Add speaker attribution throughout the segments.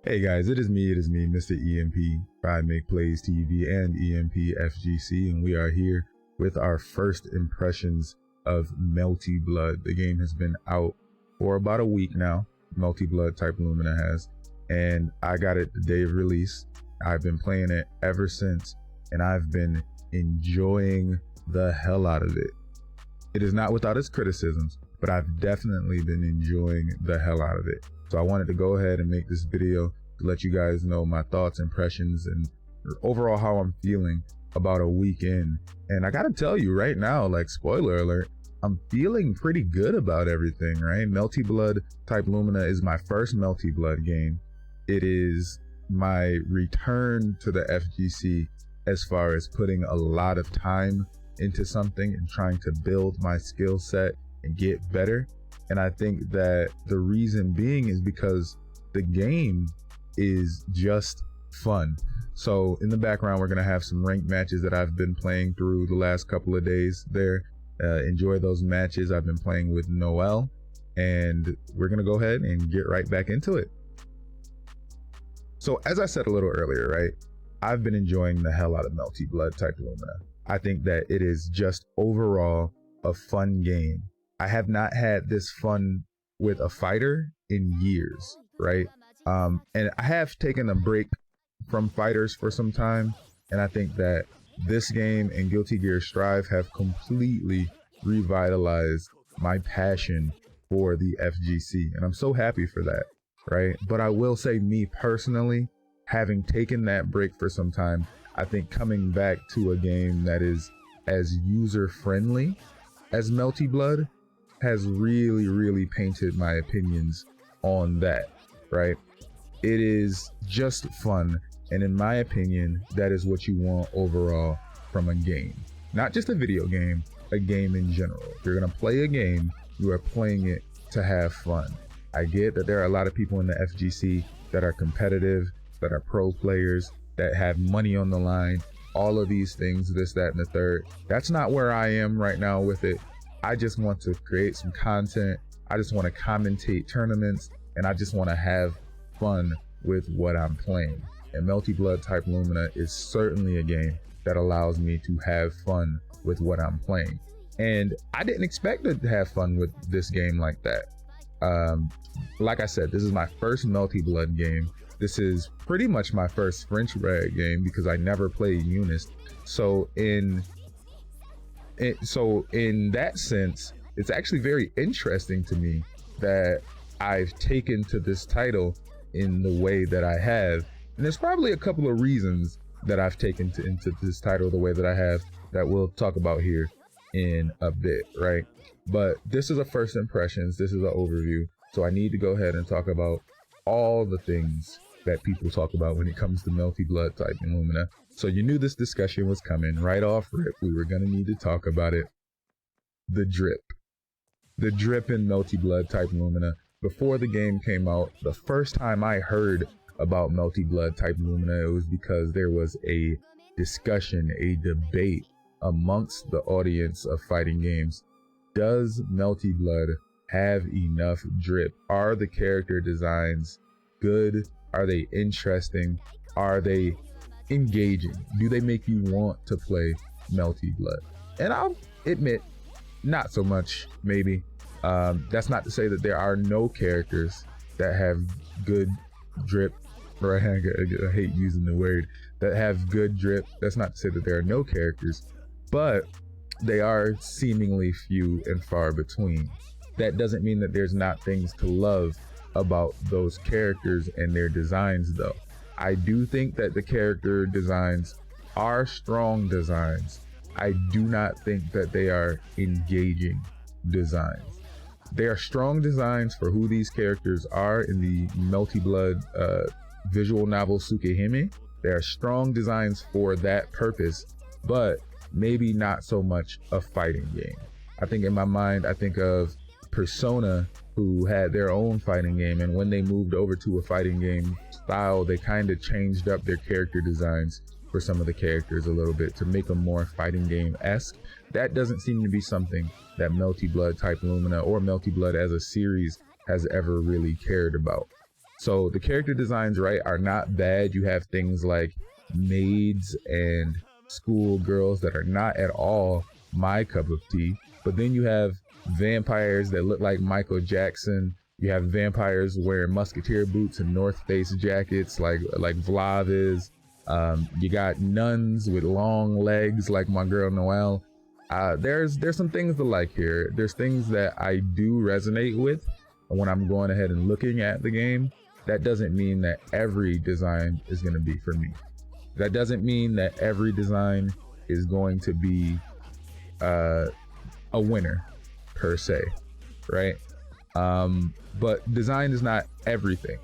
Speaker 1: Hey guys, it is me, Mr. EMP, I Make Plays TV and EMP FGC, and we are here with our first impressions of Melty Blood. The game has been out for about a week now. Melty Blood type Lumina has, and I got it the day of release. I've been playing it ever since, and I've been enjoying the hell out of it. It is not without its criticisms, but I've definitely been enjoying the hell out of it. So I wanted to go ahead and make this video to let you guys know my thoughts, impressions, and overall how I'm feeling about a week in. And I gotta tell you right now, like, spoiler alert, I'm feeling pretty good about everything, right? Melty Blood type Lumina is my first Melty Blood game. It is my return to the FGC as far as putting a lot of time into something and trying to build my skill set and get better. And I think that the reason being is because the game is just fun. So in the background, we're going to have some ranked matches that I've been playing through the last couple of days there. Enjoy those matches. I've been playing with Noel, and we're going to go ahead and get right back into it. So as I said a little earlier, right, I've been enjoying the hell out of Melty Blood type Lumina. I think that it is just overall a fun game. I have not had this fun with a fighter in years, right? And I have taken a break from fighters for some time, and I think that this game and Guilty Gear Strive have completely revitalized my passion for the FGC, and I'm so happy for that, right? But I will say, me personally, having taken that break for some time, I think coming back to a game that is as user-friendly as Melty Blood has really painted my opinions on that, right? It is just fun, and in my opinion, that is what you want overall from a game. Not just a video game, a game in general. If you're gonna play a game, you are playing it to have fun. I get that there are a lot of people in the FGC that are competitive, that are pro players, that have money on the line, all of these things, this, that, and the third. That's not where I am right now with it. I just want to create some content. I just want to commentate tournaments, and I just want to have fun with what I'm playing. And Melty Blood type Lumina is certainly a game that allows me to have fun with what I'm playing. And I didn't expect to have fun with this game like that. Like I said, this is my first Melty Blood game. This is pretty much my first French Rag game because I never played Eunice. So in that sense, it's actually very interesting to me that I've taken to this title in the way that I have. And there's probably a couple of reasons that I've taken into this title the way that I have that we'll talk about here in a bit, right? But this is a first impressions. This is an overview. So I need to go ahead and talk about all the things that people talk about when it comes to Melty Blood type Lumina. So you knew this discussion was coming right off rip. We were going to need to talk about it. The drip in Melty Blood type Lumina. Before the game came out, the first time I heard about Melty Blood type Lumina, it was because there was a discussion, a debate amongst the audience of fighting games. Does Melty Blood have enough drip? Are the character designs good? Are they interesting? Are they engaging? Do they make you want to play Melty Blood? And I'll admit, not so much, maybe. That's not to say that there are no characters that have good drip, or I hate using the word, that have good drip. That's not to say that there are no characters, but they are seemingly few and far between. That doesn't mean that there's not things to love about those characters and their designs, though. I do think that the character designs are strong designs. I do not think that they are engaging designs. They are strong designs for who these characters are in the Melty Blood visual novel Tsukihime. They are strong designs for that purpose, but maybe not so much a fighting game. I think in my mind, I think of Persona, who had their own fighting game, and when they moved over to a fighting game style, they kind of changed up their character designs for some of the characters a little bit to make them more fighting game-esque. That doesn't seem to be something that Melty Blood type Lumina or Melty Blood as a series has ever really cared about. So the character designs, right, are not bad. You have things like maids and schoolgirls that are not at all my cup of tea. But then you have vampires that look like Michael Jackson. You have vampires wearing musketeer boots and North Face jackets like Vlav is. You got nuns with long legs like my girl Noelle. There's some things to like here. There's things that I do resonate with when I'm going ahead and looking at the game. That doesn't mean that every design is going to be for me. That doesn't mean that every design is going to be a winner per se, right? But design is not everything.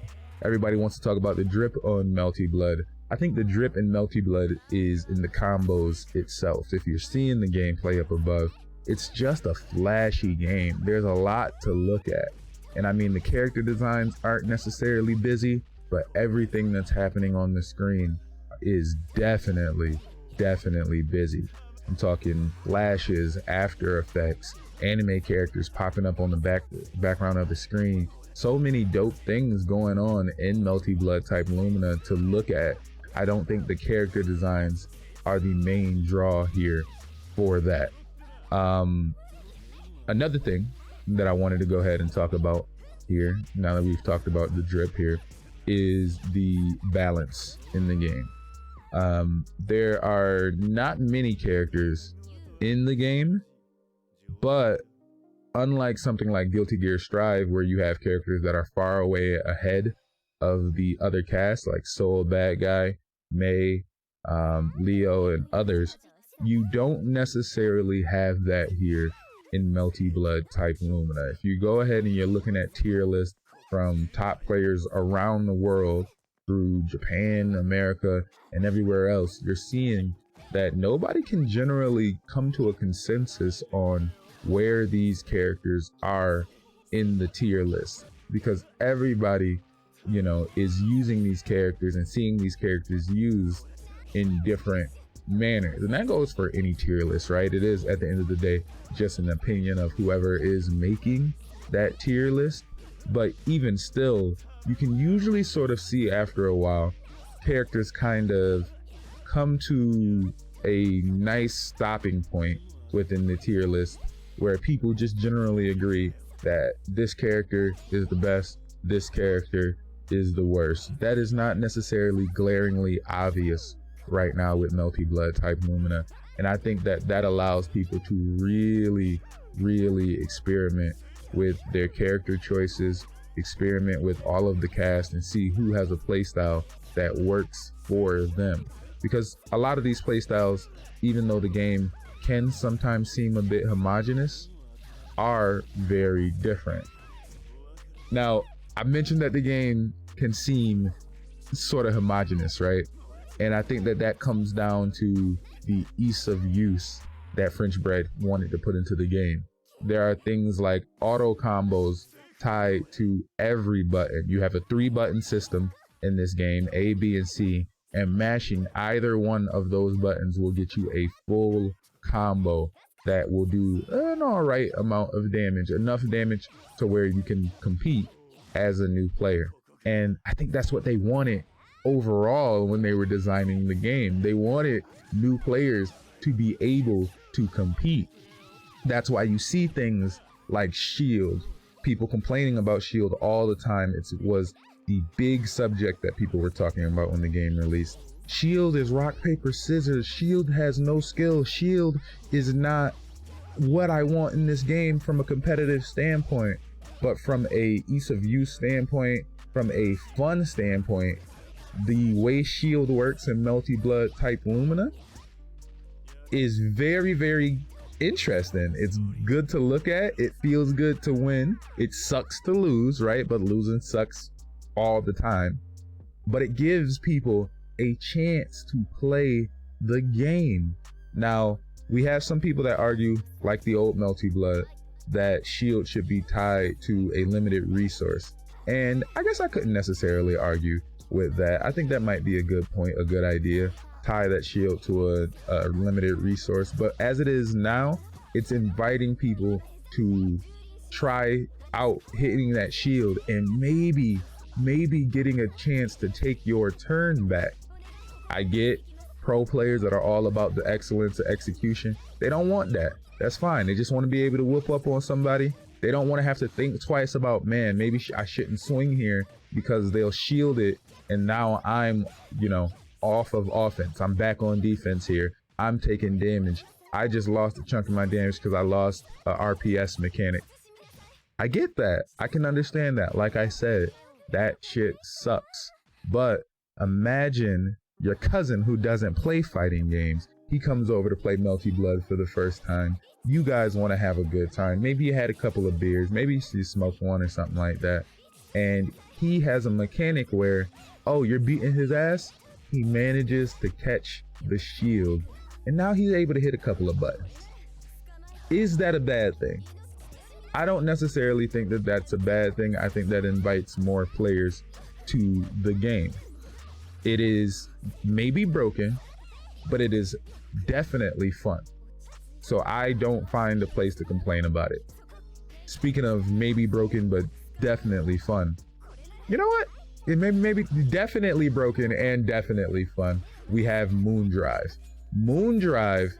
Speaker 1: Everybody wants to talk about the drip on Melty Blood. I think the drip in Melty Blood is in the combos itself. If you're seeing the gameplay up above, it's just a flashy game. There's a lot to look at. And I mean, the character designs aren't necessarily busy, but everything that's happening on the screen is definitely busy. I'm talking flashes, After Effects, anime characters popping up on the background of the screen. So many dope things going on in Melty Blood type Lumina to look at. I don't think the character designs are the main draw here for that. Another thing that I wanted to go ahead and talk about here, now that we've talked about the drip here, is the balance in the game. There are not many characters in the game, but unlike something like Guilty Gear Strive, where you have characters that are far away ahead of the other cast, like Soul, Bad Guy, May, Leo, and others, you don't necessarily have that here in Melty Blood type Lumina. If you go ahead and you're looking at tier lists from top players around the world through Japan, America, and everywhere else, you're seeing that nobody can generally come to a consensus on where these characters are in the tier list, because everybody, you know, is using these characters and seeing these characters used in different manners. And that goes for any tier list, right? It is, at the end of the day, just an opinion of whoever is making that tier list. But even still, you can usually sort of see after a while characters kind of come to a nice stopping point within the tier list where people just generally agree that this character is the best, this character is the worst. That is not necessarily glaringly obvious right now with Melty Blood type Lumina, and I think that allows people to really experiment with their character choices, experiment with all of the cast, and see who has a playstyle that works for them. Because a lot of these playstyles, even though the game can sometimes seem a bit homogenous, are very different. Now, I mentioned that the game can seem sort of homogenous, right? And I think that comes down to the ease of use that French Bread wanted to put into the game. There are things like auto combos tied to every button. You have a 3-button system in this game, A, B, and C, and mashing either one of those buttons will get you a full combo that will do an alright amount of damage, enough damage to where you can compete as a new player. And I think that's what they wanted overall when they were designing the game. They wanted new players to be able to compete. That's why you see things like Shield. People complaining about Shield all the time. It was the big subject that people were talking about when the game released. Shield is rock, paper, scissors. Shield has no skill. Shield is not what I want in this game from a competitive standpoint. But from a ease of use standpoint, from a fun standpoint, the way Shield works in Melty Blood type Lumina is very interesting. It's good to look at. It feels good to win. It sucks to lose, right? But losing sucks all the time. But it gives people a chance to play the game. Now, we have some people that argue, like the old Melty Blood, that Shield should be tied to a limited resource. And I guess I couldn't necessarily argue with that. I think that might be a good point, a good idea. Tie that Shield to a limited resource. But as it is now, it's inviting people to try out hitting that Shield and maybe maybe getting a chance to take your turn back. I get pro players that are all about the excellence of execution. They don't want that. That's fine. They just want to be able to whoop up on somebody. They don't want to have to think twice about, man, maybe I shouldn't swing here because they'll shield it. And now I'm, you know, off of offense. I'm back on defense here. I'm taking damage. I just lost a chunk of my damage because I lost a RPS mechanic. I get that. I can understand that. Like I said, that shit sucks. But imagine your cousin who doesn't play fighting games. He comes over to play Melty Blood for the first time. You guys want to have a good time. Maybe you had a couple of beers. Maybe you smoked one or something like that. And he has a mechanic where, oh, you're beating his ass? He manages to catch the shield. And now he's able to hit a couple of buttons. Is that a bad thing? I don't necessarily think that that's a bad thing. I think that invites more players to the game. It is maybe broken, but it is definitely fun. So I don't find a place to complain about it. Speaking of maybe broken, but definitely fun. You know what? It maybe definitely broken and definitely fun. We have Moondrive. Moondrive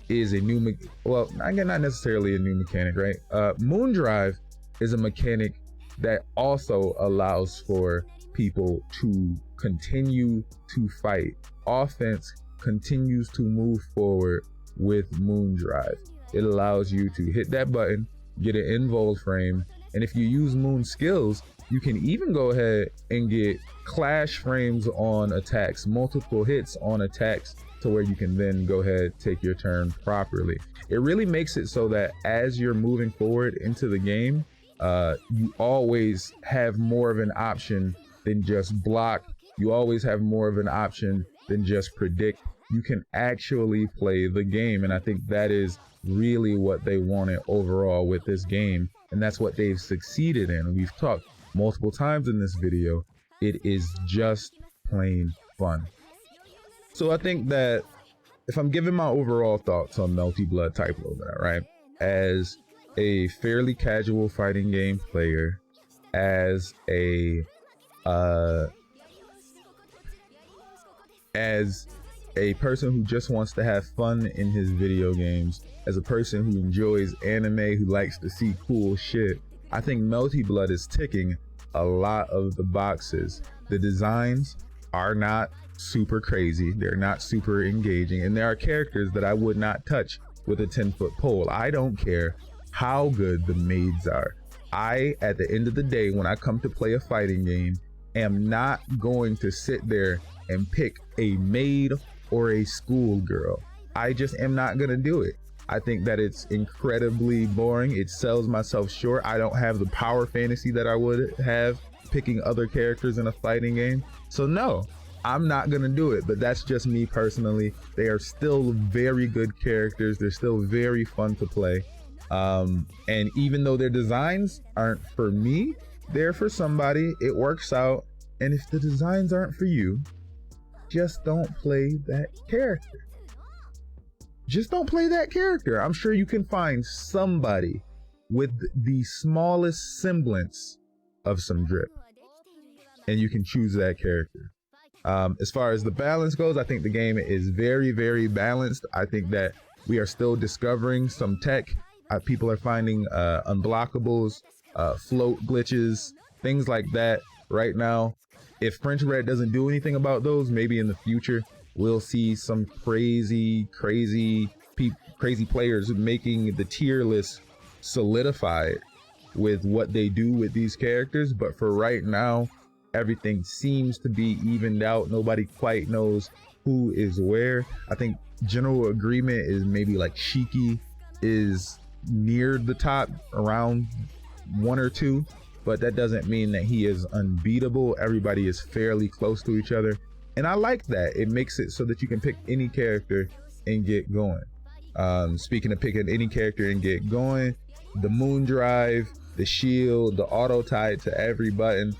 Speaker 1: is a new, well, again, not necessarily a new mechanic, right? Moondrive is a mechanic that also allows for people to continue to fight. Offense continues to move forward with Moondrive. It allows you to hit that button, get an invul frame, and if you use Moon skills, you can even go ahead and get clash frames on attacks, multiple hits on attacks, to where you can then go ahead, take your turn properly. It really makes it so that as you're moving forward into the game, you always have more of an option than just block. You always have more of an option than just predict. You can actually play the game. And I think that is really what they wanted overall with this game. And that's what they've succeeded in. We've talked multiple times in this video. It is just plain fun. So I think that if I'm giving my overall thoughts on Melty Blood Type Lumina, right? As a fairly casual fighting game player, as a person who just wants to have fun in his video games, as a person who enjoys anime, who likes to see cool shit, I think Melty Blood is ticking a lot of the boxes. The designs are not super crazy, they're not super engaging, and there are characters that I would not touch with a 10-foot pole. I don't care how good the maids are. At the end of the day, when I come to play a fighting game, am not going to sit there and pick a maid or a schoolgirl. I just am not gonna do it. I think that it's incredibly boring. It sells myself short. I don't have the power fantasy that I would have picking other characters in a fighting game. So no, I'm not gonna do it, but that's just me personally. They are still very good characters. They're still very fun to play. And even though their designs aren't for me, they're for somebody. It works out. And if the designs aren't for you, just don't play that character. Just don't play that character. I'm sure you can find somebody with the smallest semblance of some drip, and you can choose that character. As far as the balance goes, I think the game is very, very balanced. I think that we are still discovering some tech. People are finding unblockables, float glitches, things like that right now. If French Red doesn't do anything about those, maybe in the future we'll see some crazy players making the tier list solidified with what they do with these characters. But for right now, everything seems to be evened out. Nobody quite knows who is where. I think general agreement is maybe like Shiki is near the top, around 1 or 2, but that doesn't mean that he is unbeatable. Everybody is fairly close to each other, and I like that. It makes it so that you can pick any character and get going. Speaking of picking any character and get going, the Moondrive, the shield, the auto tie to every button,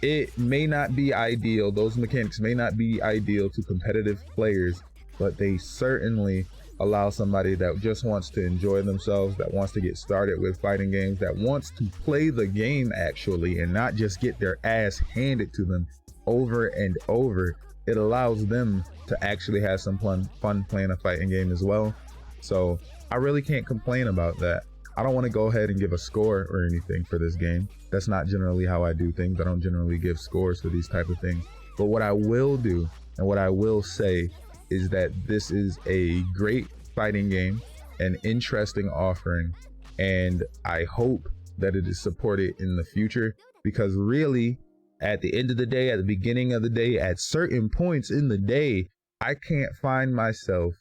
Speaker 1: it may not be ideal. Those mechanics may not be ideal to competitive players, but they certainly allow somebody that just wants to enjoy themselves, that wants to get started with fighting games, that wants to play the game actually and not just get their ass handed to them over and over. It allows them to actually have some fun playing a fighting game as well. So I really can't complain about that. I don't want to go ahead and give a score or anything for this game. That's not generally how I do things. I don't generally give scores for these type of things. But what I will do and what I will say is that this is a great fighting game, an interesting offering, and I hope that it is supported in the future, because really, at the end of the day, at the beginning of the day, at certain points in the day, I can't find myself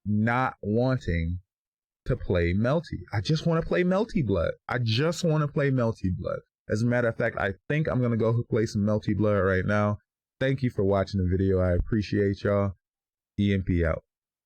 Speaker 1: not wanting to play Melty. I just want to play Melty Blood. I just want to play Melty Blood. As a matter of fact, I think I'm going to go play some Melty Blood right now. Thank you for watching the video. I appreciate y'all. EMP out.